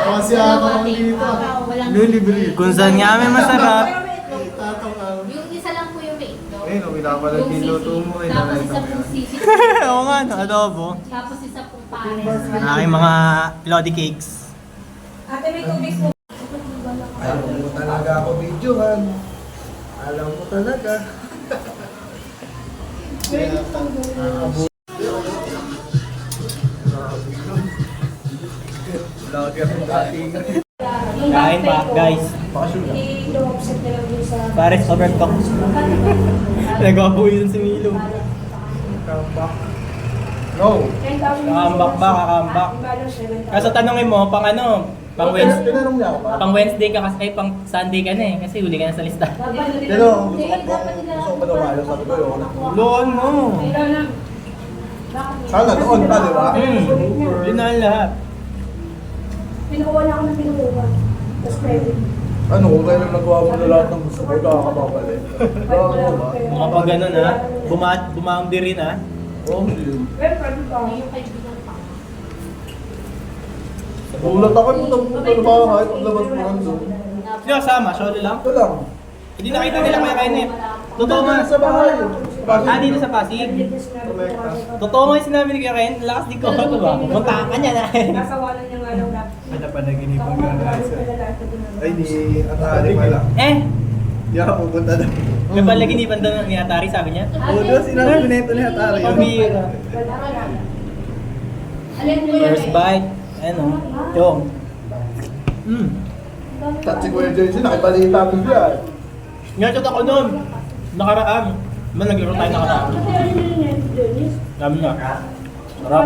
Kasi ako dito. Libre. Kung saan nga may masarap. Yung isa lang po yung may itlog. Eh, no, pinapalag yung luto mo. Tapos isa pong sisig. Oo nga, no, adobo. Tapos isa pong pares. Ang aking mga lodi cakes. Ate, may tubig po. Alam mo talaga ako videohan. Alam mo talaga. Vlogger ng dating. Kain pa, guys. I-offset na lang yun sa... Pares overcook. Nagawa yun si Milo. Comeback. No. Kakambak ba, kakambak. Kaso tanongin mo, pang ano? Pang Wednesday. Tinanong niya ako ba? Pang Wednesday ka kasi, ay pang Sunday ka na eh. Kasi huli ka na sa lista. Pero gusto ko pa lumalo. Sabi ko yun. Loon mo. Sana doon pa, di ba? Yun na ang lahat. Pinukuha na ako ng pinukuha. Tapos pwede. Ano, kung kaya nagawa mo na lahat ng gusto ko, kakapapalik. Gawa mo ba? Mga pag ganun ha, bumaambi rin ha. Oo, yun. Pero pwede ba? Yung kaibigan pa. Ulat ako yung punta na bahay, paglabas mo lang doon. Sino kasama? Solo lang? Ito lang. Hindi nakita nila kaya Kenneth. Totoo nga. Sa bahay. Ah, dito sa Pasig. Totoo nga yung sinabi ni Kuya Ken, lakas di ko. Ito ba? Punta ka niya na. Nasawalan niya nga lang lahat. Ano pa naginipan ka na Ay, di Atari pala. Eh, Di ako pupunta na. may palaginipan daw ni Atari, sabi niya. Oo, doon sinabi ko na ito ni Atari. Pambira. Alin po yun? First bite. Ano? Yung. At si Kuya Joyce, nakibalita ko yan. Ngayon ako noon. Nakaraan. Naglaro tayo nakaraan. Sabi niya. Sarap.